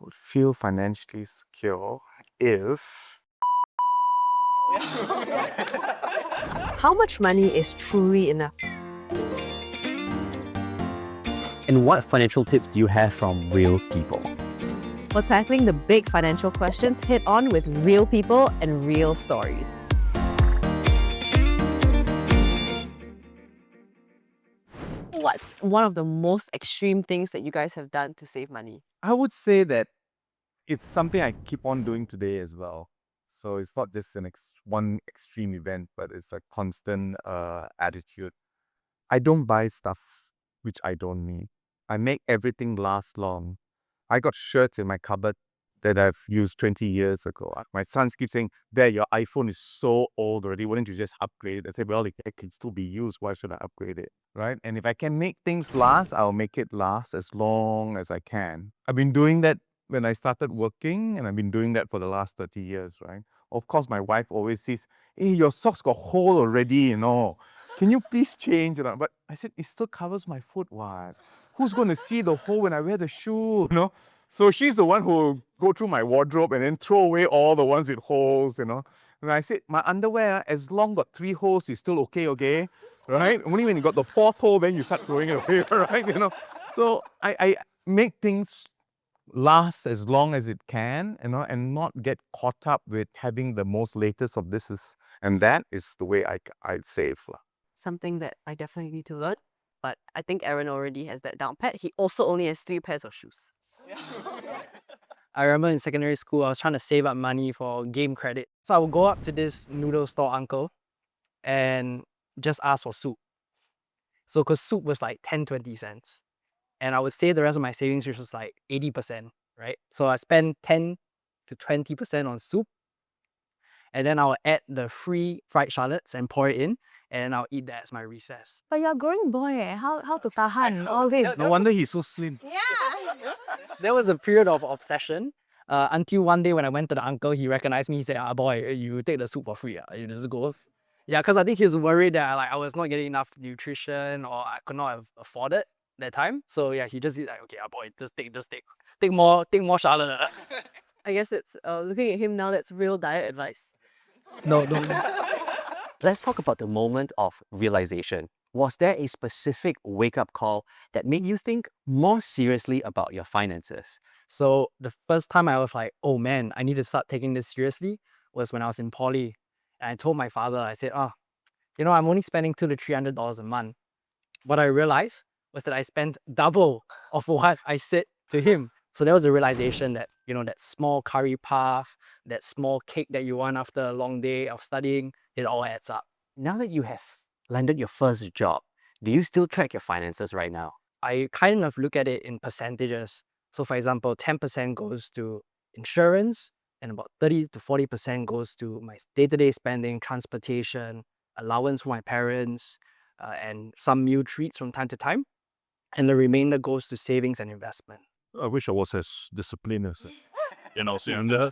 would feel financially secure is How much money is truly enough? And what financial tips do you have from real people? We're tackling the big financial questions head on with real people and real stories. What's one of the most extreme things that you guys have done to save money? I would say that it's something I keep on doing today as well. So it's not just one extreme event, but it's a constant attitude. I don't buy stuff which I don't need. I make everything last long. I got shirts in my cupboard that I've used 20 years ago. My sons keep saying, "Dad, your iPhone is so old already. Wouldn't you just upgrade it?" I say, "Well, it can still be used. Why should I upgrade it?" Right? And if I can make things last, I'll make it last as long as I can. I've been doing that when I started working, and I've been doing that for the last 30 years, right? Of course, my wife always says, "Hey, your socks got hole already, Can you please change it?" But I said, it still covers my foot, what? Who's going to see the hole when I wear the shoe? So she's the one who will go through my wardrobe and then throw away all the ones with holes. And I said, my underwear, as long got 3 holes, is still okay? Right? Only when you got the 4th hole, then you start throwing it away, right? So I make things last as long as it can, and not get caught up with having the most latest of this. And that is the way I save. Something that I definitely need to learn, but I think Aaron already has that down pat. He also only has 3 pairs of shoes. I remember in secondary school, I was trying to save up money for game credit. So I would go up to this noodle store uncle and just ask for soup. So because soup was like 10, 20 cents. And I would save the rest of my savings, which was like 80%, right? So I spend 10 to 20% on soup. And then I'll add the free fried shallots and pour it in. And I'll eat that as my recess. But you're a growing boy, eh? How to tahan all this? No wonder he's so slim. There was a period of obsession until one day when I went to the uncle, he recognized me. He said, boy, you take the soup for free. You just go. Yeah, because I think he was worried that I was not getting enough nutrition or I could not afford it that time. So yeah, he just like, okay, boy, just take more shallot. I guess it's looking at him now, that's real diet advice. No. Let's talk about the moment of realization. Was there a specific wake-up call that made you think more seriously about your finances? So the first time I was like, oh man, I need to start taking this seriously was when I was in poly. And I told my father, I said, I'm only spending $200 to $300 a month. What I realized was that I spent double of what I said to him. So there was a realization that, that small curry puff, that small cake that you want after a long day of studying, it all adds up. Now that you have landed your first job, do you still track your finances right now? I kind of look at it in percentages. So for example, 10% goes to insurance and about 30 to 40% goes to my day-to-day spending, transportation, allowance for my parents, and some meal treats from time to time. And the remainder goes to savings and investment. I wish I was as disciplined as younger.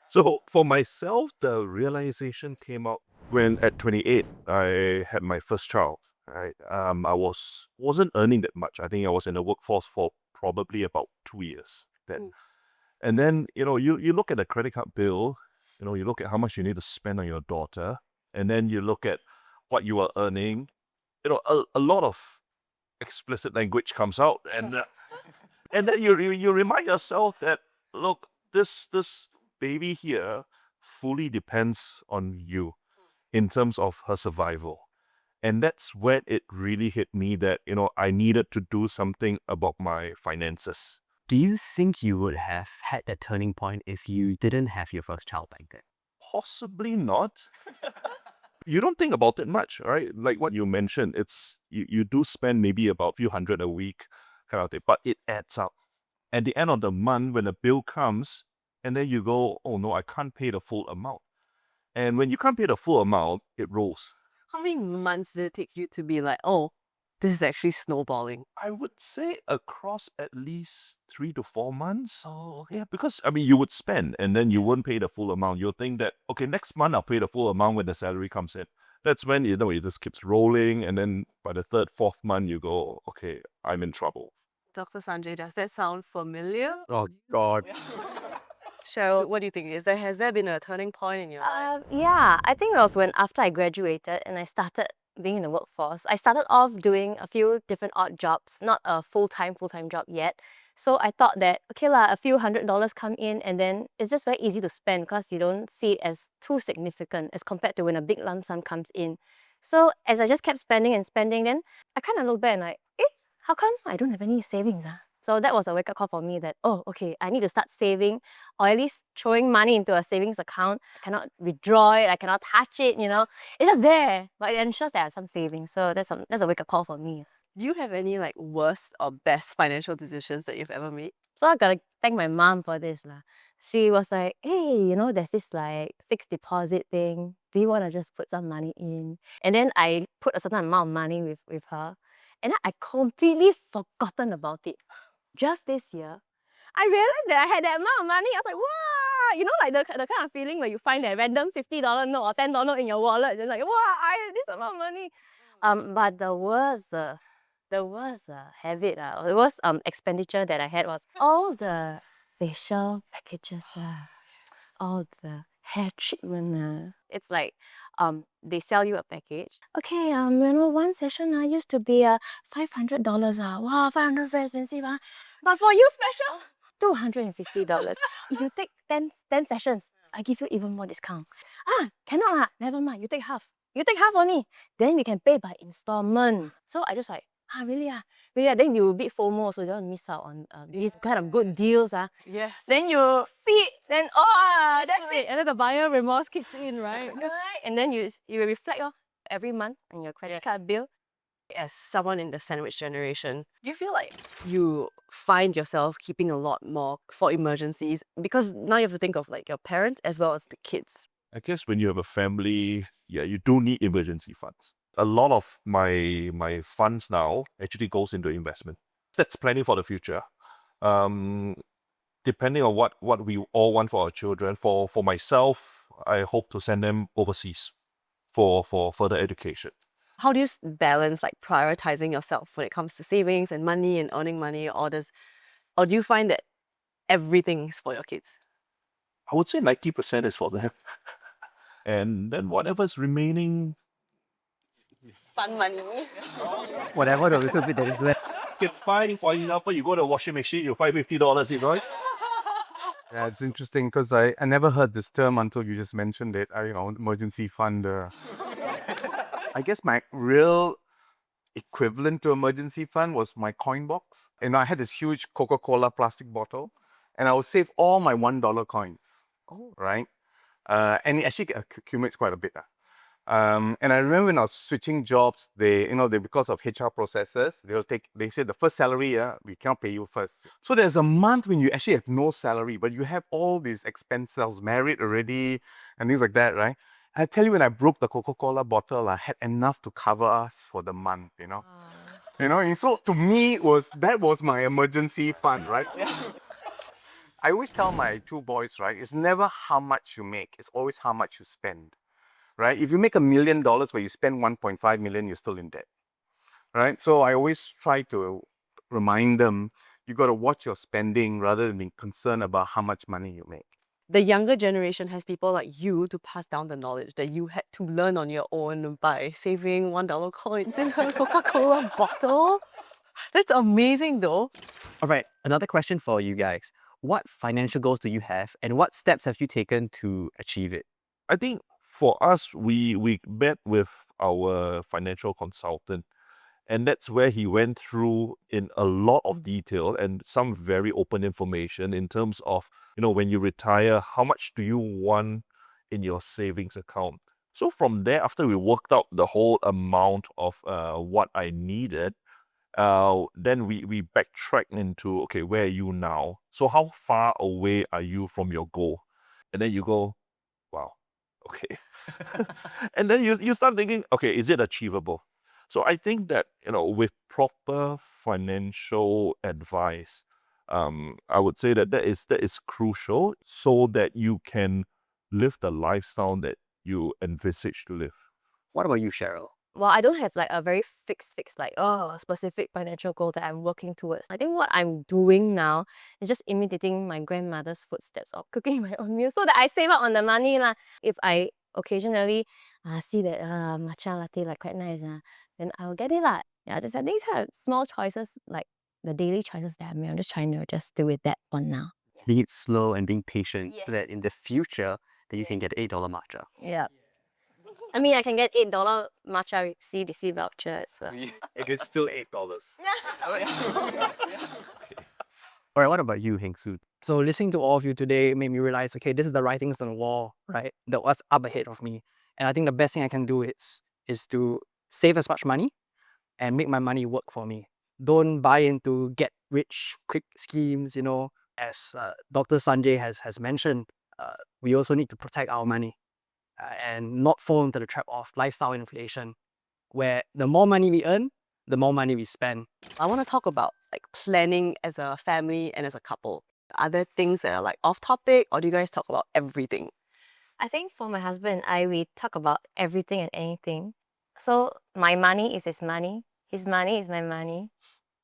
So for myself, the realization came out when at 28, I had my first child. Right, I wasn't earning that much. I think I was in the workforce for probably about 2 years then. And then you look at the credit card bill. You look at how much you need to spend on your daughter, and then you look at what you are earning. A lot of explicit language comes out, and then you remind yourself that, look, this baby here fully depends on you in terms of her survival. And that's when it really hit me that, I needed to do something about my finances. Do you think you would have had that turning point if you didn't have your first child back then? Possibly not. You don't think about it much, right? Like what you mentioned, it's you do spend maybe about a few hundred a week kind of thing, but it adds up. At the end of the month, when the bill comes, and then you go, oh no, I can't pay the full amount. And when you can't pay the full amount, it rolls. How many months did it take you to be like, oh, this is actually snowballing? I would say across at least 3 to 4 months. Oh, okay. Yeah, because you would spend and then you wouldn't pay the full amount. You'll think that, okay, next month I'll pay the full amount when the salary comes in. That's when it just keeps rolling, and then by the 3rd, 4th month you go, okay, I'm in trouble. Dr. Sanjay, does that sound familiar? Oh God. Cheryl, what do you think? Has there been a turning point in your life? Yeah, I think it was when after I graduated and I started being in the workforce. I started off doing a few different odd jobs, not a full-time job yet. So I thought that, okay lah, a few $100s come in and then it's just very easy to spend because you don't see it as too significant as compared to when a big lump sum comes in. So as I just kept spending and spending, then I kind of look back and like, how come I don't have any savings? So that was a wake-up call for me that, oh, okay, I need to start saving or at least throwing money into a savings account. I cannot withdraw it, I cannot touch it, It's just there, but it ensures that I have some savings. So that's a wake-up call for me. Do you have any like worst or best financial decisions that you've ever made? So I gotta thank my mom for this lah. She was like, hey, there's this like fixed deposit thing. Do you want to just put some money in? And then I put a certain amount of money with her. And then I completely forgotten about it. Just this year, I realized that I had that amount of money. I was like, wow! Like the kind of feeling where you find that random $50 note or $10 note in your wallet. You're like, wow, I have this amount of money. But the worst habit, the worst expenditure that I had was all the facial packages, all the hair treatment. It's like they sell you a package. Okay, one session used to be $500. Wow, $500 is very expensive. But for you special, $250. If you take 10 sessions, I give you even more discount. Cannot lah, never mind, you take half. You take half only. Then we can pay by installment. So I just like, really? Really? Then you a bit FOMO, so you don't miss out on these kind of good deals. Yes. Then you feed, then that's it. And then the buyer remorse kicks in, right? Right? And then you will reflect every month on your credit card bill. As someone in the sandwich generation, do you feel like you find yourself keeping a lot more for emergencies? Because now you have to think of like your parents as well as the kids. I guess when you have a family, yeah, you do need emergency funds. A lot of my funds now actually goes into investment. That's planning for the future. Depending on what we all want for our children. For myself, I hope to send them overseas for further education. How do you balance like prioritizing yourself when it comes to savings and money and earning money, or do you find that everything's for your kids? I would say 90% is for them. And then whatever's remaining, Fun money. Whatever the little bit that is left. you can find, for example, you go to a washing machine, you find $50, right? Yeah, it's interesting because I never heard this term until you just mentioned it. Emergency fund. I guess my real equivalent to emergency fund was my coin box. I had this huge Coca-Cola plastic bottle, and I would save all my $1 coins. Oh, right. And it actually accumulates quite a bit. And I remember when I was switching jobs, they because of HR processes, they say the first salary, we cannot pay you first. So there's a month when you actually have no salary, but you have all these expenses. I was married already and things like that, right? I tell you, when I broke the Coca-Cola bottle, I had enough to cover us for the month, And so to me, that was my emergency fund, right? I always tell my two boys, right, it's never how much you make, it's always how much you spend, right? If you make $1 million where you spend 1.5 million, you're still in debt, right? So I always try to remind them, you got to watch your spending rather than being concerned about how much money you make. The younger generation has people like you to pass down the knowledge that you had to learn on your own by saving $1 coins in a Coca-Cola bottle. That's amazing though. All right, another question for you guys. What financial goals do you have and what steps have you taken to achieve it? I think for us, we met with our financial consultant, and that's where he went through in a lot of detail and some very open information in terms of, when you retire, how much do you want in your savings account? So from there, after we worked out the whole amount of what I needed, then we backtracked into, okay, where are you now? So how far away are you from your goal? And then you go, wow, okay. And then you start thinking, okay, is it achievable? So I think that, with proper financial advice, I would say that is crucial so that you can live the lifestyle that you envisage to live. What about you, Cheryl? Well, I don't have like a very fixed like specific financial goal that I'm working towards. I think what I'm doing now is just imitating my grandmother's footsteps of cooking my own meals so that I save up on the money lah. If I occasionally see that matcha latte like quite nice, then I'll get it lah. Yeah, just I think these are small choices like the daily choices that I make. I'm just trying to just do with that one now. Being it slow and being patient so that Yes. in the future, that you can get $8 matcha. Yeah. I mean, I can get $8 matcha with CDC voucher as well. It is still $8. Alright, what about you, Heng Su? So listening to all of you today made me realize, okay, this is the writings on the wall, right? That what's up ahead of me. And I think the best thing I can do is to save as much money and make my money work for me. Don't buy into get rich quick schemes, you know. As Dr. Sanjay has mentioned, we also need to protect our money and not fall into the trap of lifestyle inflation, where the more money we earn, the more money we spend. I want to talk about like planning as a family and as a couple. Are there things that are like off topic, or do you guys talk about everything? I think for my husband and I, we talk about everything and anything. So my money is his money. His money is my money.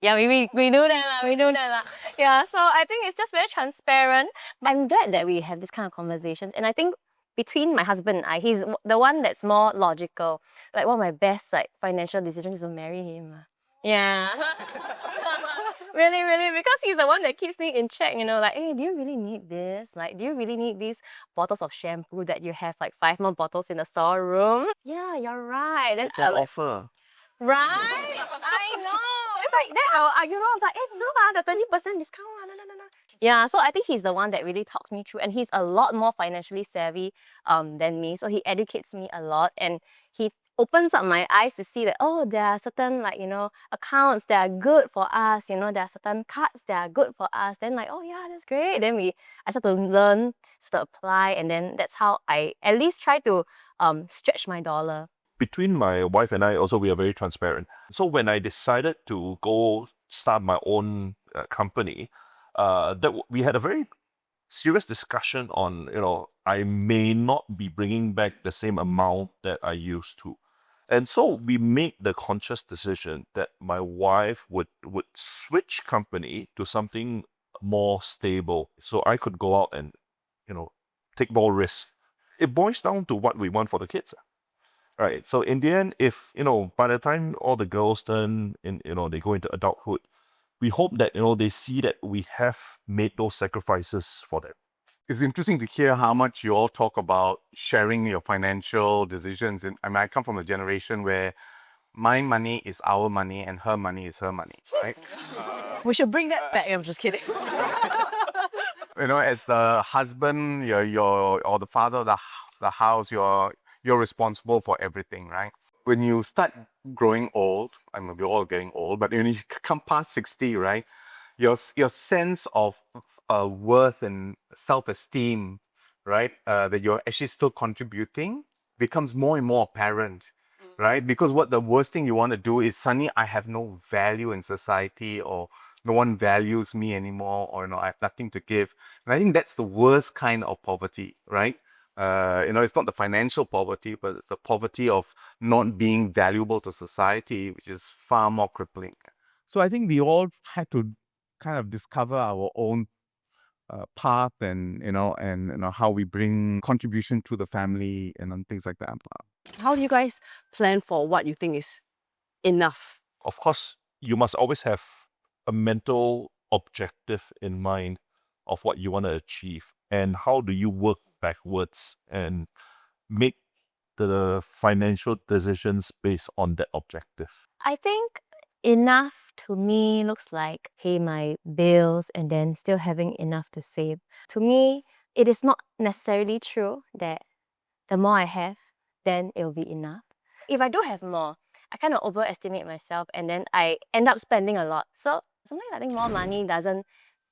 Yeah, we do that lah. We do that lah. Yeah, so I think it's just very transparent. I'm glad that we have this kind of conversations. And I think between my husband and I, he's the one that's more logical. Like one of my best like financial decisions is to marry him. Yeah. Really, because he's the one that keeps me in check, you know, like, hey, do you really need this? Like, do you really need these bottles of shampoo that you have like 5 more bottles in the storeroom? Yeah, you're right. Then That I'm like, offer. right? I know. It's like then I'll argue wrong. Like, no, the 20% discount. No. Yeah, so I think he's the one that really talks me through, and he's a lot more financially savvy than me. So he educates me a lot, and he opens up my eyes to see that there are certain like accounts that are good for us. There are certain cards that are good for us. Then like yeah, that's great. Then I start to learn, start to apply, and then that's how I at least try to stretch my dollar. Between my wife and I, also we are very transparent. So when I decided to go start my own company, we had a very serious discussion on, I may not be bringing back the same amount that I used to. And so we made the conscious decision that my wife would switch company to something more stable so I could go out and, take more risks. It boils down to what we want for the kids. Right. So in the end, if, by the time all the girls turn in, they go into adulthood, we hope that, they see that we have made those sacrifices for them. It's interesting to hear how much you all talk about sharing your financial decisions. And I come from a generation where my money is our money and her money is her money, right? We should bring that back. I'm just kidding. As the husband, or the father of the house, you're responsible for everything, right? When you start growing old, I mean, we're all getting old, but when you come past 60, right, your sense of worth and self-esteem, right, that you're actually still contributing becomes more and more apparent, right? Because what the worst thing you want to do is suddenly I have no value in society, or no one values me anymore, or I have nothing to give. And I think that's the worst kind of poverty, right? It's not the financial poverty, but it's the poverty of not being valuable to society, which is far more crippling. So I think we all had to kind of discover our own path, and how we bring contribution to the family and things like that. How do you guys plan for what you think is enough? Of course, you must always have a mental objective in mind of what you want to achieve, and how do you work backwards and make the financial decisions based on that objective. I think enough to me looks like pay my bills and then still having enough to save. To me, it is not necessarily true that the more I have, then it will be enough. If I do have more, I kind of overestimate myself and then I end up spending a lot. So sometimes I think more money doesn't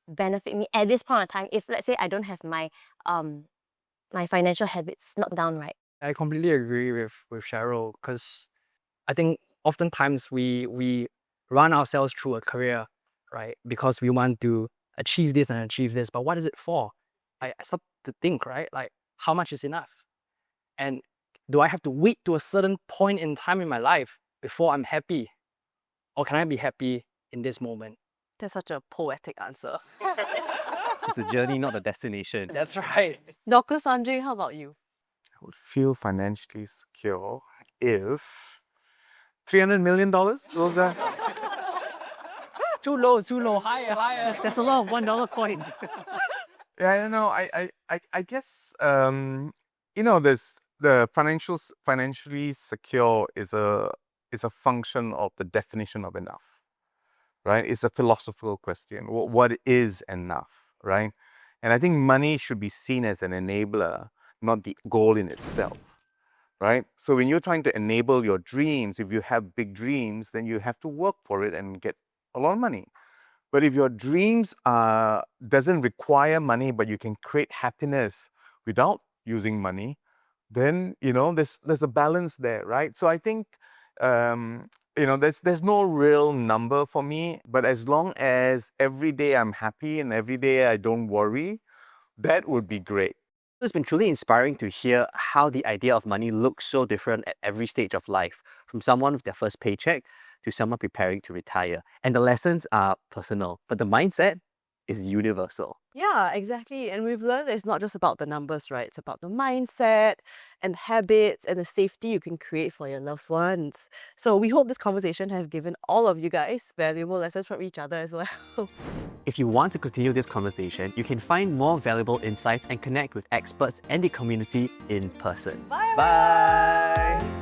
benefit me at this point in time if, let's say, I don't have my my financial habits knocked down right. I completely agree with Cheryl, because I think oftentimes we run ourselves through a career, right? Because we want to achieve this and achieve this, but what is it for? I start to think, right? Like, how much is enough? And Do I have to wait to a certain point in time in my life before I'm happy? Or can I be happy in this moment? That's such a poetic answer. It's the journey, not the destination. That's right. Dr. Sanjay, how about you? I would feel financially secure is $300 million. What was that? Too low, higher, higher. There's a lot of $1 coins. Yeah, I know. I guess there's the financially secure is a function of the definition of enough, right? It's a philosophical question. What is enough, right? And I think money should be seen as an enabler, not the goal in itself, right? So when you're trying to enable your dreams, if you have big dreams, then you have to work for it and get a lot of money. But if your dreams doesn't require money, but you can create happiness without using money, then there's a balance there, right? So I think there's no real number for me, but as long as every day I'm happy and every day I don't worry, that would be great. It's been truly inspiring to hear how the idea of money looks so different at every stage of life, from someone with their first paycheck to someone preparing to retire. And the lessons are personal, but the mindset is universal. Yeah, exactly. And we've learned it's not just about the numbers, right? It's about the mindset and habits and the safety you can create for your loved ones. So we hope this conversation has given all of you guys valuable lessons from each other as well. If you want to continue this conversation, you can find more valuable insights and connect with experts and the community in person. Bye. Bye.